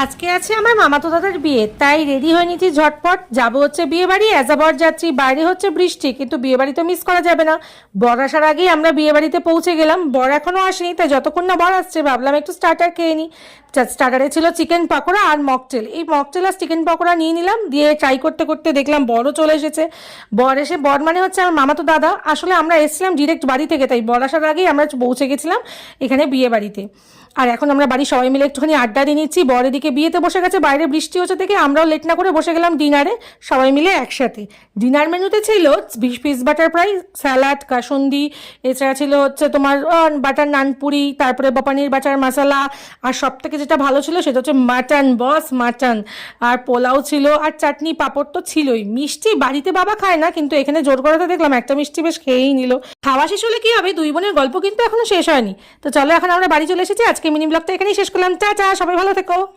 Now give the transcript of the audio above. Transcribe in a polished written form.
আজকে আছে আমার মামাতো দাদার বিয়ে, তাই রেডি হয়ে নিচ্ছি ঝটপট। যাবো হচ্ছে বিয়ে বাড়ি, অ্যাজ আ বর যাচ্ছি। বাইরে হচ্ছে বৃষ্টি, কিন্তু বিয়ে বাড়ি তো মিস করা যাবে না। বর আসার আগেই আমরা বিয়ে বাড়িতে পৌঁছে গেলাম। বর এখনো আসেনি, তাই যতক্ষণ না বর আসছে ভাবলাম একটু স্টার্টার খেয়ে নিই। স্টার্টারে ছিল চিকেন পকোড়া আর মকটেল। এই মকটেল আর চিকেন পকোড়া নিয়ে নিলাম, দিয়ে ট্রাই করতে করতে দেখলাম বরও চলে এসেছে। বর মানে হচ্ছে আমার মামাতো দাদা। আসলে আমরা এসেছিলাম ডিরেক্ট বাড়ি থেকে, তাই বর আসার আগেই আমরা পৌঁছে গেছিলাম এখানে বিয়ে বাড়িতে। আর এখন আমরা বাড়ির সবাই মিলে একটুখানি আড্ডা দিয়ে নিচ্ছি। বর এদিকে বিয়েতে বসে গেছে, বাইরে বৃষ্টি হচ্ছে দেখে আমরাও লেট না করে বসে গেলাম ডিনারে সবাই মিলে একসাথে। ডিনার মেনুতে ছিল piece butter fry, salad, kasundi, এছাড়া ছিল হচ্ছে তোমার বাটার নানপুরি, তারপরে পনির বাটার মশলা। আর সব থেকে যেটা ভালো ছিল সেটা হচ্ছে মাটন, বস মাটন। আর পোলাও ছিল, আর চাটনি পাঁপড় তো ছিলই। মিষ্টি বাড়িতে বাবা খায় না, কিন্তু এখানে জোর করাতে দেখলাম একটা মিষ্টি বেশ খেয়েই নিল। খাওয়া শেষ হলে কি হবে, দুই বোনের গল্প কিন্তু এখনো শেষ হয়নি। তো চলো, এখন আমরা বাড়ি চলে এসেছি। আজকে মিনি ব্লগটা এখানেই শেষ করলাম। টাটা, সবাই ভালো থেকো।